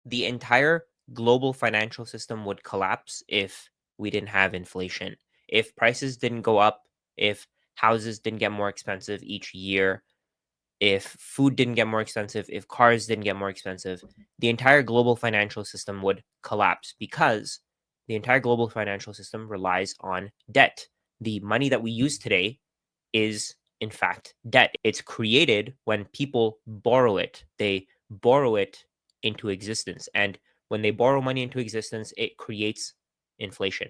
The entire global financial system would collapse if we didn't have inflation. If prices didn't go up, if houses didn't get more expensive each year, if food didn't get more expensive, if cars didn't get more expensive, the entire global financial system would collapse because the entire global financial system relies on debt. The money that we use today is, in fact, debt. It's created when people borrow it. They borrow it into existence. And when they borrow money into existence, it creates inflation.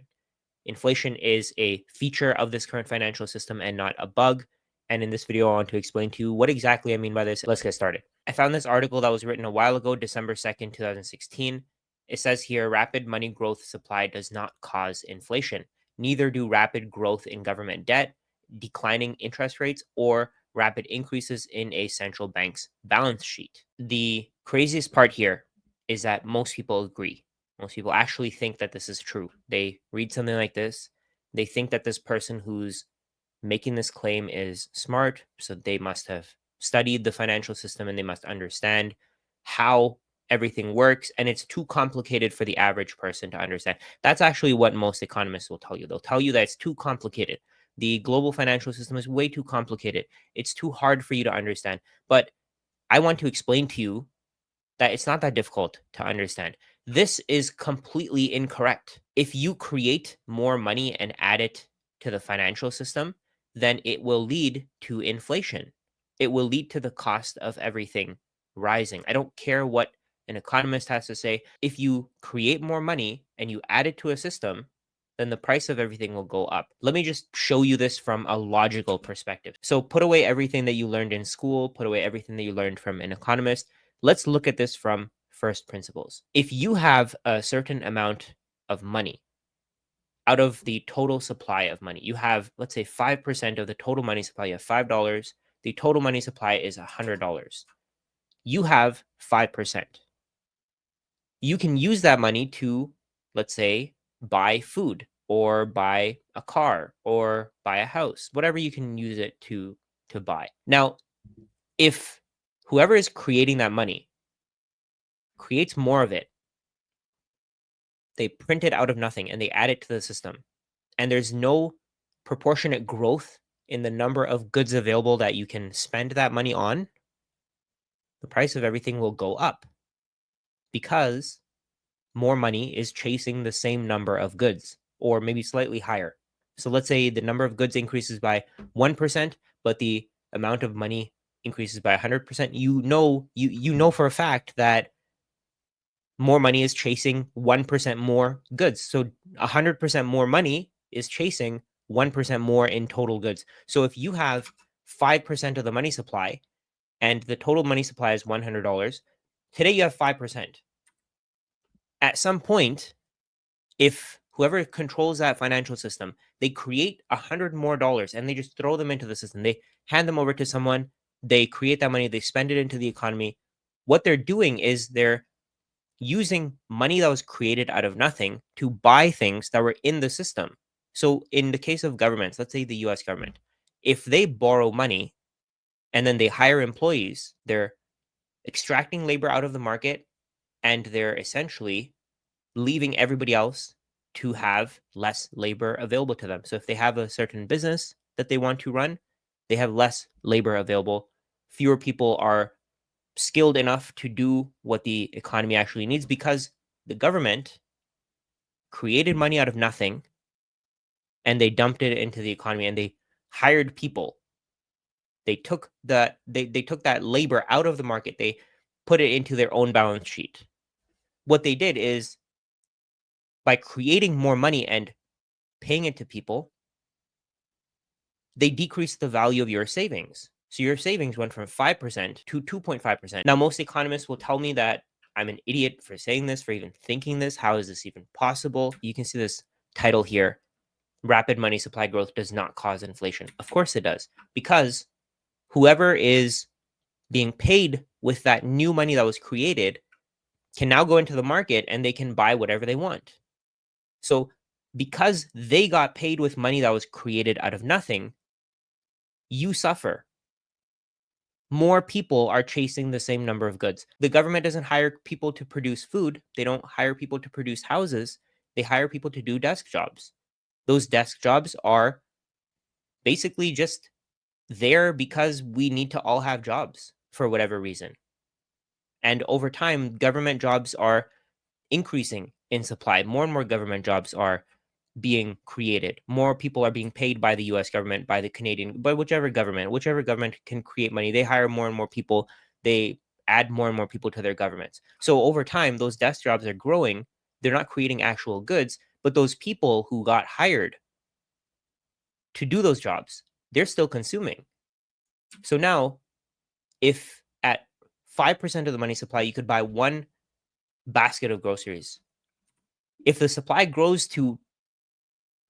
Inflation is a feature of this current financial system and not a bug. And in this video, I want to explain to you what exactly I mean by this. Let's get started. I found this article that was written a while ago, December 2nd, 2016. It says here, rapid money growth supply does not cause inflation. Neither do rapid growth in government debt, declining interest rates, or rapid increases in a central bank's balance sheet. The craziest part here is that most people agree. Most people actually think that this is true. They read something like this. They think that this person who's making this claim is smart. So they must have studied the financial system and they must understand how everything works. And it's too complicated for the average person to understand. That's actually what most economists will tell you. They'll tell you that it's too complicated. The global financial system is way too complicated. It's too hard for you to understand. But I want to explain to you that it's not that difficult to understand. This is completely incorrect. If you create more money and add it to the financial system, then it will lead to inflation. It will lead to the cost of everything rising. I don't care what an economist has to say. If you create more money and you add it to a system, then the price of everything will go up. Let me just show you this from a logical perspective. So put away everything that you learned in school, put away everything that you learned from an economist. Let's look at this from first principles. If you have a certain amount of money out of the total supply of money, you have, let's say, 5% of the total money supply, you have $5. The total money supply is $100. You have 5%. You can use that money to, let's say, buy food or buy a car or buy a house, whatever you can use it to buy. Now, if whoever is creating that money creates more of it, they print it out of nothing and they add it to the system, and there's no proportionate growth in the number of goods available that you can spend that money on, the price of everything will go up because more money is chasing the same number of goods or maybe slightly higher. So let's say the number of goods increases by 1%, but the amount of money increases by 100%. You know for a fact that more money is chasing 1% more goods. So 100% more money is chasing 1% more in total goods. So if you have 5% of the money supply and the total money supply is $100, today you have 5%. At some point, if whoever controls that financial system, they create $100 more and they just throw them into the system, they hand them over to someone, they create that money, they spend it into the economy. What they're doing is they're using money that was created out of nothing to buy things that were in the system. So in the case of governments, let's say the US government, if they borrow money and then they hire employees, they're extracting labor out of the market and they're essentially leaving everybody else to have less labor available to them. So if they have a certain business that they want to run, they have less labor available. Fewer people are skilled enough to do what the economy actually needs because the government created money out of nothing and they dumped it into the economy and they hired people. They took they took that labor out of the market. They put it into their own balance sheet. What they did is by creating more money and paying it to people, they decreased the value of your savings. So your savings went from 5% to 2.5%. Now, most economists will tell me that I'm an idiot for saying this, for even thinking this. How is this even possible? You can see this title here. Rapid money supply growth does not cause inflation. Of course it does, because whoever is being paid with that new money that was created can now go into the market and they can buy whatever they want. So because they got paid with money that was created out of nothing, you suffer. more people are chasing the same number of goods. The government doesn't hire people to produce food. They don't hire people to produce houses. They hire people to do desk jobs. Those desk jobs are basically just there because we need to all have jobs for whatever reason. And over time, government jobs are increasing in supply. More and more government jobs are being created. More people are being paid by the US government, by the Canadian, by whichever government can create money. They hire more and more people. They add more and more people to their governments. So over time, those desk jobs are growing. They're not creating actual goods, but those people who got hired to do those jobs, they're still consuming. So now, if at 5% of the money supply, you could buy one basket of groceries. If the supply grows to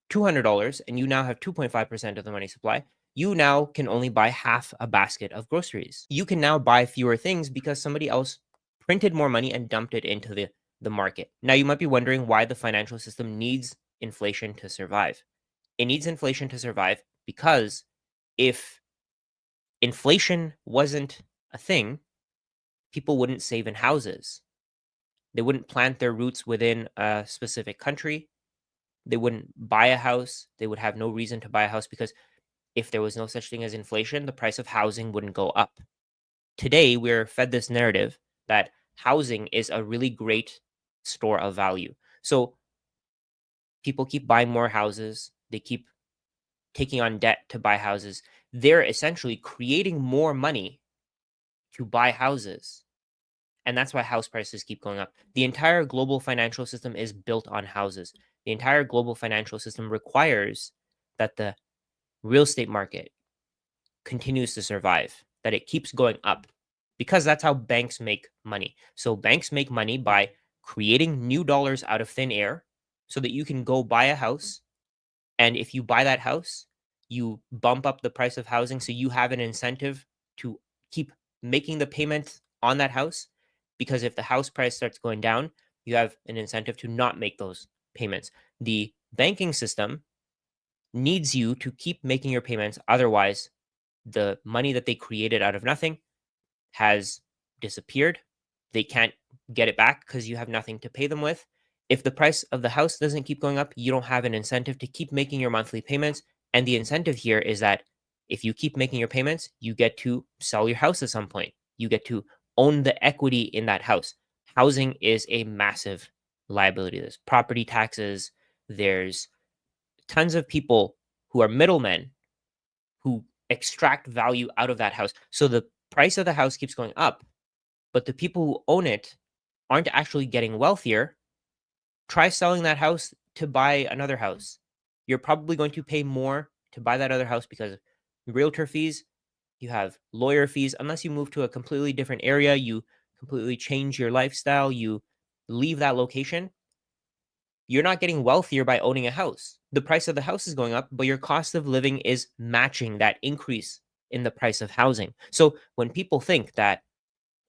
$200 and you now have 2.5% of the money supply, you now can only buy half a basket of groceries. You can now buy fewer things because somebody else printed more money and dumped it into the market. Now, you might be wondering why the financial system needs inflation to survive. It needs inflation to survive because if inflation wasn't a thing, people wouldn't save in houses. They wouldn't plant their roots within a specific country. They wouldn't buy a house. They would have no reason to buy a house because if there was no such thing as inflation, the price of housing wouldn't go up. Today, we're fed this narrative that housing is a really great store of value. So people keep buying more houses. They keep taking on debt to buy houses. They're essentially creating more money to buy houses. And that's why house prices keep going up. The entire global financial system is built on houses. The entire global financial system requires that the real estate market continues to survive, that it keeps going up, because that's how banks make money. So banks make money by creating new dollars out of thin air so that you can go buy a house. And if you buy that house, you bump up the price of housing. So you have an incentive to keep making the payment on that house. Because if the house price starts going down, you have an incentive to not make those payments. The banking system needs you to keep making your payments. Otherwise, the money that they created out of nothing has disappeared. They can't get it back because you have nothing to pay them with. If the price of the house doesn't keep going up, you don't have an incentive to keep making your monthly payments. And the incentive here is that if you keep making your payments, you get to sell your house at some point. You get to own the equity in that house. Housing is a massive liability. There's property taxes, there's tons of people who are middlemen who extract value out of that house. So the price of the house keeps going up, but the people who own it aren't actually getting wealthier. Try selling that house to buy another house. You're probably going to pay more to buy that other house because of realtor fees, you have lawyer fees, unless you move to a completely different area, you completely change your lifestyle, you leave that location. You're not getting wealthier by owning a house. The price of the house is going up, but your cost of living is matching that increase in the price of housing. So when people think that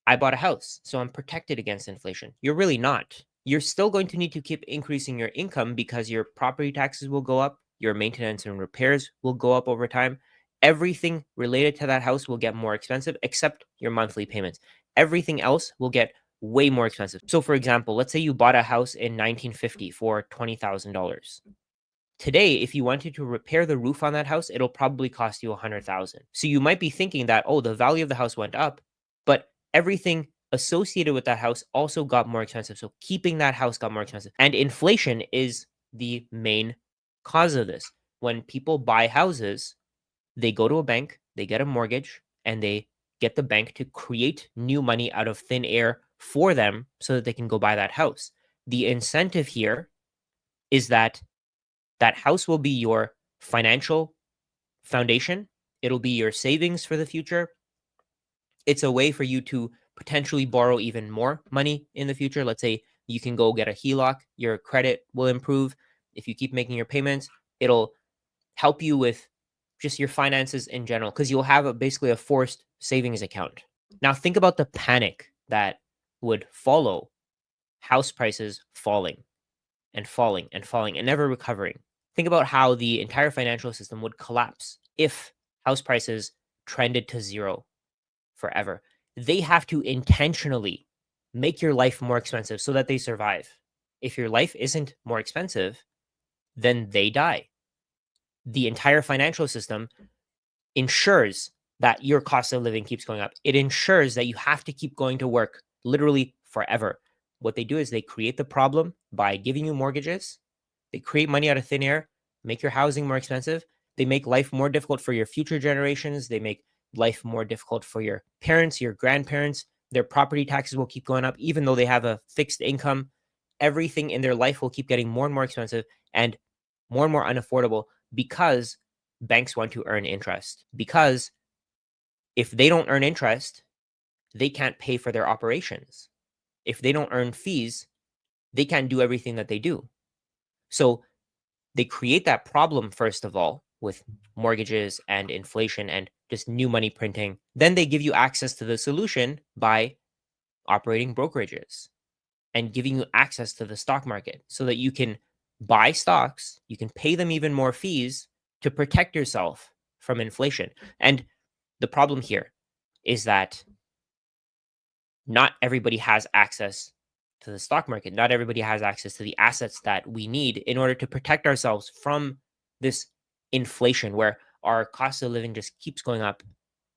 I bought a house, so I'm protected against inflation, you're really not. You're still going to need to keep increasing your income because your property taxes will go up, your maintenance and repairs will go up over time. Everything related to that house will get more expensive except your monthly payments. Everything else will get way more expensive. So for example, let's say you bought a house in 1950 for $20,000. Today, if you wanted to repair the roof on that house, it'll probably cost you 100,000. So you might be thinking that, oh, the value of the house went up, but everything associated with that house also got more expensive. So keeping that house got more expensive. And inflation is the main cause of this. When people buy houses, they go to a bank, they get a mortgage, and they get the bank to create new money out of thin air for them so that they can go buy that house. The incentive here is that that house will be your financial foundation. It'll be your savings for the future. It's a way for you to potentially borrow even more money in the future. Let's say you can go get a HELOC, your credit will improve. If you keep making your payments, it'll help you with just your finances in general because you'll have basically a forced savings account. Now, think about the panic that would follow house prices falling and falling and falling and never recovering. Think about how the entire financial system would collapse if house prices trended to zero forever. They have to intentionally make your life more expensive so that they survive. If your life isn't more expensive, then they die. The entire financial system ensures that your cost of living keeps going up. It ensures that you have to keep going to work literally forever. What they do is they create the problem by giving you mortgages. They create money out of thin air, make your housing more expensive. They make life more difficult for your future generations. They make life more difficult for your parents, your grandparents. Their property taxes will keep going up, even though they have a fixed income. Everything in their life will keep getting more and more expensive and more unaffordable because banks want to earn interest. Because if they don't earn interest, they can't pay for their operations. If they don't earn fees, they can't do everything that they do. So they create that problem, first of all, with mortgages and inflation and just new money printing. Then they give you access to the solution by operating brokerages and giving you access to the stock market so that you can buy stocks, you can pay them even more fees to protect yourself from inflation. And the problem here is that not everybody has access to the stock market. Not everybody has access to the assets that we need in order to protect ourselves from this inflation where our cost of living just keeps going up.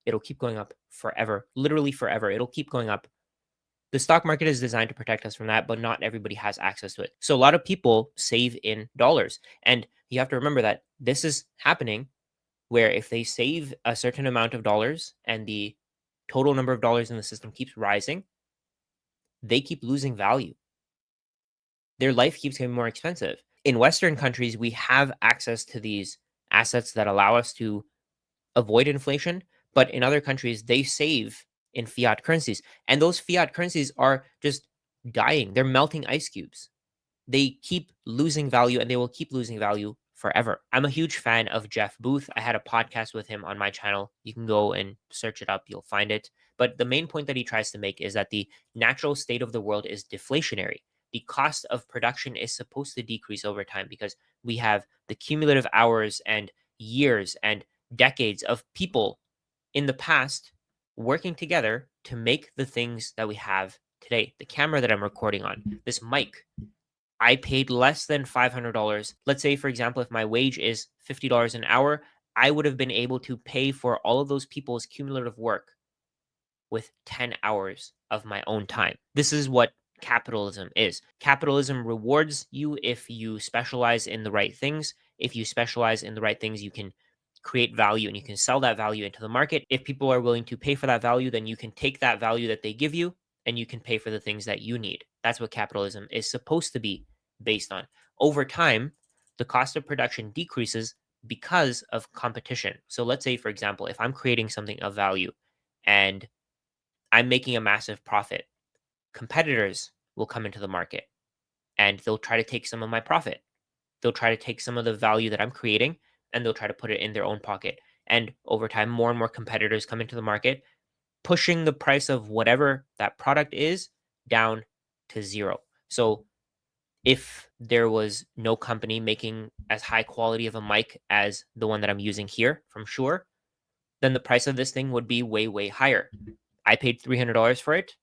It'll keep going up forever, literally forever. It'll keep going up. The stock market is designed to protect us from that, but not everybody has access to it. So a lot of people save in dollars. And you have to remember that this is happening where if they save a certain amount of dollars and the total number of dollars in the system keeps rising, they keep losing value. Their life keeps getting more expensive. In Western countries, we have access to these assets that allow us to avoid inflation, but in other countries, they save in fiat currencies. And those fiat currencies are just dying. They're melting ice cubes. They keep losing value and they will keep losing value forever. I'm a huge fan of Jeff Booth. I had a podcast with him on my channel. You can go and search it up, you'll find it. But the main point that he tries to make is that the natural state of the world is deflationary. The cost of production is supposed to decrease over time because we have the cumulative hours and years and decades of people in the past working together to make the things that we have today. The camera that I'm recording on, this mic, I paid less than $500. Let's say, for example, if my wage is $50 an hour, I would have been able to pay for all of those people's cumulative work with 10 hours of my own time. This is what capitalism is. Capitalism rewards you if you specialize in the right things. If you specialize in the right things, you can create value and you can sell that value into the market. If people are willing to pay for that value, then you can take that value that they give you and you can pay for the things that you need. That's what capitalism is supposed to be based on. Over time, the cost of production decreases because of competition. So let's say, for example, if I'm creating something of value and I'm making a massive profit, competitors will come into the market and they'll try to take some of my profit. They'll try to take some of the value that I'm creating and they'll try to put it in their own pocket. And over time, more and more competitors come into the market, pushing the price of whatever that product is down to zero. So if there was no company making as high quality of a mic as the one that I'm using here from Shure, then the price of this thing would be way, way higher. I paid $300 for it.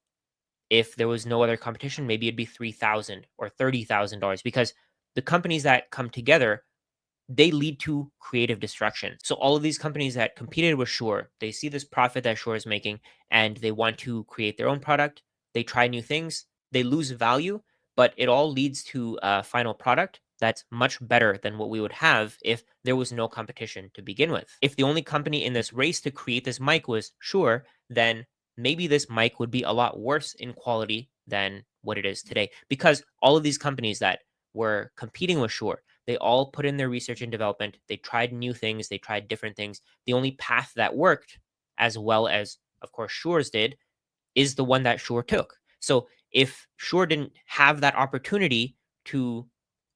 If there was no other competition, maybe it'd be $3,000 or $30,000 because the companies that come together, they lead to creative destruction. So all of these companies that competed with Shure, they see this profit that Shure is making and they want to create their own product. They try new things, they lose value, but it all leads to a final product that's much better than what we would have if there was no competition to begin with. If the only company in this race to create this mic was Shure, then maybe this mic would be a lot worse in quality than what it is today because all of these companies that were competing with Shure, they all put in their research and development. They tried new things, they tried different things. The only path that worked, as well as, of course, Shure's did, is the one that Shure took. So if Shure didn't have that opportunity to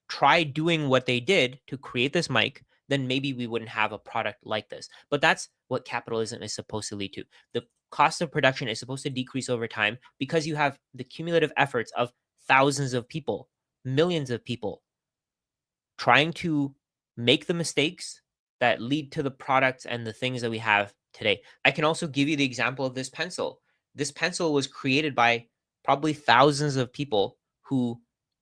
try doing what they did to create this mic, then maybe we wouldn't have a product like this. But that's what capitalism is supposed to lead to. The cost of production is supposed to decrease over time because you have the cumulative efforts of thousands of people, millions of people trying to make the mistakes that lead to the products and the things that we have today. I can also give you the example of this pencil. This pencil was created by probably thousands of people who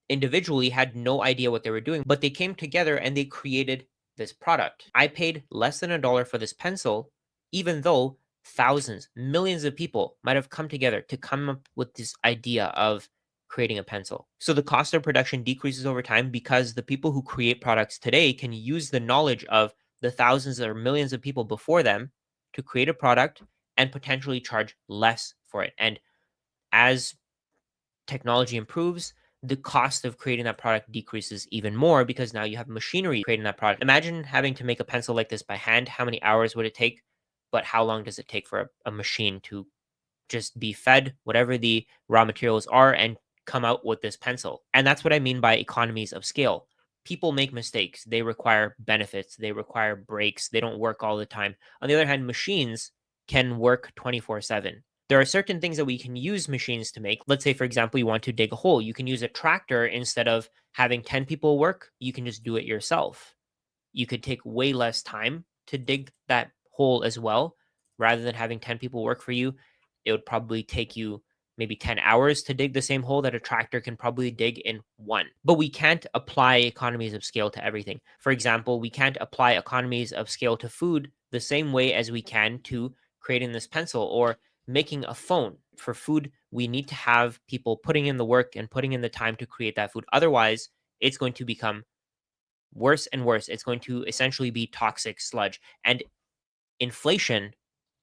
individually had no idea what they were doing, but they came together and they created this product. I paid less than $1 for this pencil, even though thousands, millions of people might have come together to come up with this idea of creating a pencil. So the cost of production decreases over time because the people who create products today can use the knowledge of the thousands or millions of people before them to create a product and potentially charge less for it. And as technology improves, the cost of creating that product decreases even more because now you have machinery creating that product. Imagine having to make a pencil like this by hand. How many hours would it take? But how long does it take for a machine to just be fed whatever the raw materials are and come out with this pencil? And that's what I mean by economies of scale. People make mistakes. They require benefits. They require breaks. They don't work all the time. On the other hand, machines can work 24/7. There are certain things that we can use machines to make. Let's say, for example, you want to dig a hole. You can use a tractor instead of having 10 people work. You can just do it yourself. You could take way less time to dig that hole as well. Rather than having 10 people work for you, it would probably take you maybe 10 hours to dig the same hole that a tractor can probably dig in one. But we can't apply economies of scale to everything. For example, we can't apply economies of scale to food the same way as we can to creating this pencil or making a phone. For food, we need to have people putting in the work and putting in the time to create that food. Otherwise, it's going to become worse and worse. It's going to essentially be toxic sludge. And inflation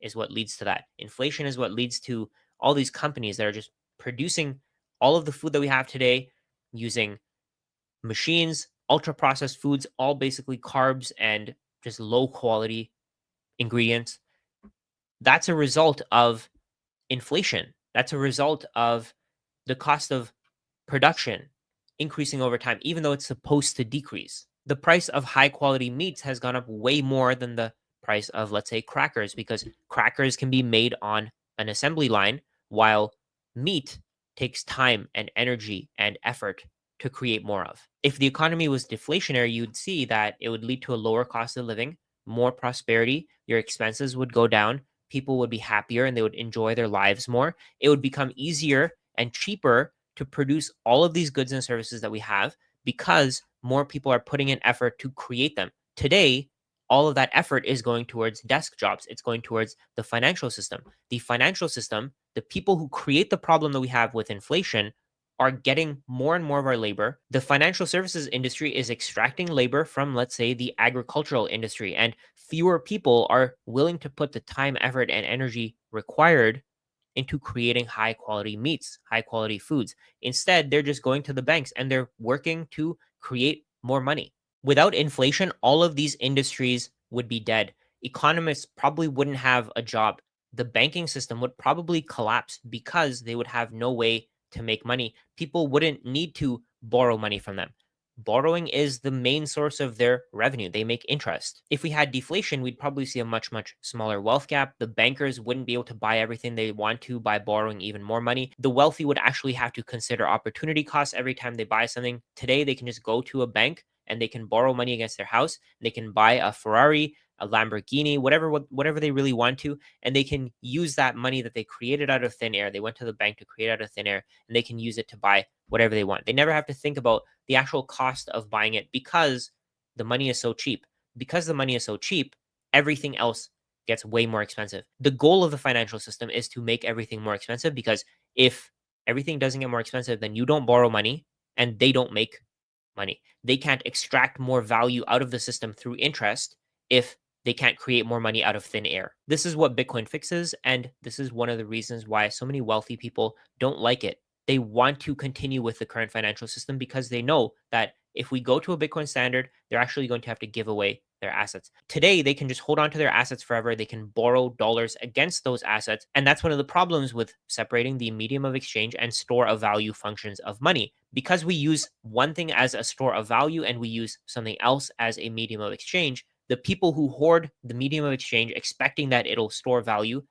is what leads to that. Inflation is what leads to all these companies that are just producing all of the food that we have today using machines, ultra processed foods, all basically carbs and just low quality ingredients. That's a result of inflation. That's a result of the cost of production increasing over time, even though it's supposed to decrease. The price of high quality meats has gone up way more than the price of, let's say, crackers, because crackers can be made on an assembly line, while meat takes time and energy and effort to create more of. If the economy was deflationary, you'd see that it would lead to a lower cost of living, more prosperity, your expenses would go down, people would be happier and they would enjoy their lives more. It would become easier and cheaper to produce all of these goods and services that we have because more people are putting in effort to create them. Today, all of that effort is going towards desk jobs. It's going towards the financial system. The financial system, the people who create the problem that we have with inflation, are getting more and more of our labor. The financial services industry is extracting labor from, let's say, the agricultural industry, and fewer people are willing to put the time, effort, and energy required into creating high quality meats, high quality foods. Instead, they're just going to the banks and they're working to create more money. Without inflation, all of these industries would be dead. Economists probably wouldn't have a job. The banking system would probably collapse because they would have no way to make money. People wouldn't need to borrow money from them. Borrowing is the main source of their revenue. They make interest. If we had deflation, we'd probably see a much, much smaller wealth gap. The bankers wouldn't be able to buy everything they want to by borrowing even more money. The wealthy would actually have to consider opportunity costs every time they buy something. Today, they can just go to a bank and they can borrow money against their house. They can buy a Ferrari, a Lamborghini, whatever they really want to, and they can use that money that they created out of thin air. They went to the bank to create out of thin air, and they can use it to buy whatever they want. They never have to think about the actual cost of buying it because the money is so cheap. Because the money is so cheap, everything else gets way more expensive. The goal of the financial system is to make everything more expensive because if everything doesn't get more expensive, then you don't borrow money and they don't make money. They can't extract more value out of the system through interest if they can't create more money out of thin air. This is what Bitcoin fixes, and this is one of the reasons why so many wealthy people don't like it. They want to continue with the current financial system because they know that if we go to a Bitcoin standard, they're actually going to have to give away their assets. Today, they can just hold on to their assets forever. They can borrow dollars against those assets. And that's one of the problems with separating the medium of exchange and store of value functions of money. Because we use one thing as a store of value and we use something else as a medium of exchange, the people who hoard the medium of exchange expecting that it'll store value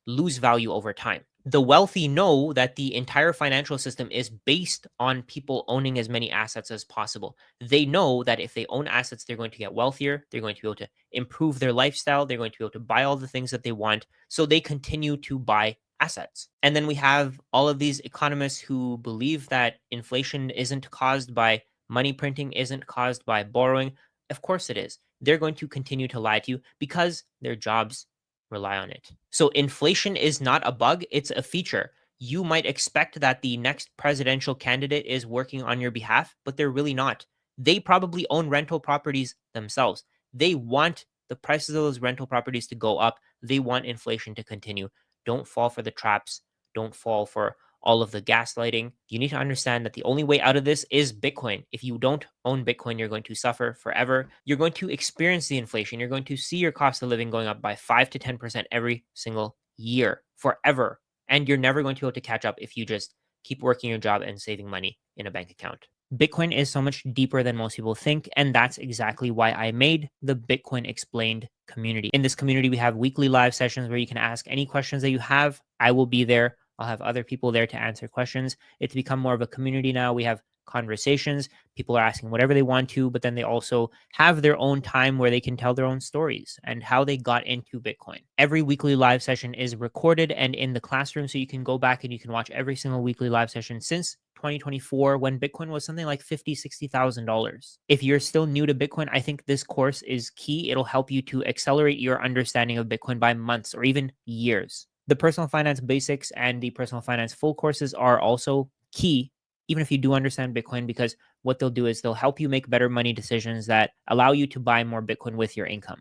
lose value over time. The wealthy know that the entire financial system is based on people owning as many assets as possible. They know that if they own assets, they're going to get wealthier. They're going to be able to improve their lifestyle. They're going to be able to buy all the things that they want. So they continue to buy assets. And then we have all of these economists who believe that inflation isn't caused by money printing, isn't caused by borrowing. Of course it is. They're going to continue to lie to you because their jobs rely on it. So inflation is not a bug, it's a feature. You might expect that the next presidential candidate is working on your behalf, but they're really not. They probably own rental properties themselves. They want the prices of those rental properties to go up. They want inflation to continue. Don't fall for the traps. Don't fall for all of the gaslighting. You need to understand that the only way out of this is Bitcoin. If you don't own Bitcoin, you're going to suffer forever. You're going to experience the inflation. You're going to see your cost of living going up by 5 to 10% every single year forever. And you're never going to be able to catch up if you just keep working your job and saving money in a bank account. Bitcoin is so much deeper than most people think, and that's exactly why I made the Bitcoin Explained community. In this community, we have weekly live sessions where you can ask any questions that you have. I will be there. I'll have other people there to answer questions. It's become more of a community now. We have conversations. People are asking whatever they want to, but then they also have their own time where they can tell their own stories and how they got into Bitcoin. Every weekly live session is recorded and in the classroom, so you can go back and you can watch every single weekly live session since 2024 when Bitcoin was something like $50,000-$60,000. If you're still new to Bitcoin, I think this course is key. It'll help you to accelerate your understanding of Bitcoin by months or even years. The personal finance basics and the personal finance full courses are also key, even if you do understand Bitcoin, because what they'll do is they'll help you make better money decisions that allow you to buy more Bitcoin with your income.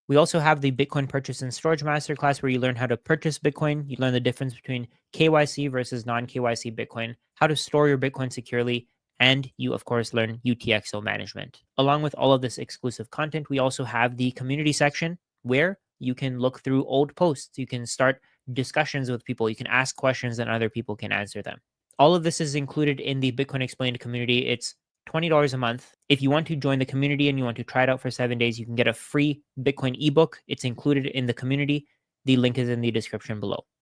We also have the Bitcoin Purchase and Storage Masterclass where you learn how to purchase Bitcoin. You learn the difference between KYC versus non KYC Bitcoin, how to store your Bitcoin securely, and you, of course, learn UTXO management. Along with all of this exclusive content, we also have the community section where you can look through old posts. You can start discussions with people. You can ask questions and other people can answer them. All of this is included in the Bitcoin Explained community. It's $20 a month. If you want to join the community and you want to try it out for 7 days, you can get a free Bitcoin ebook. It's included in the community. The link is in the description below.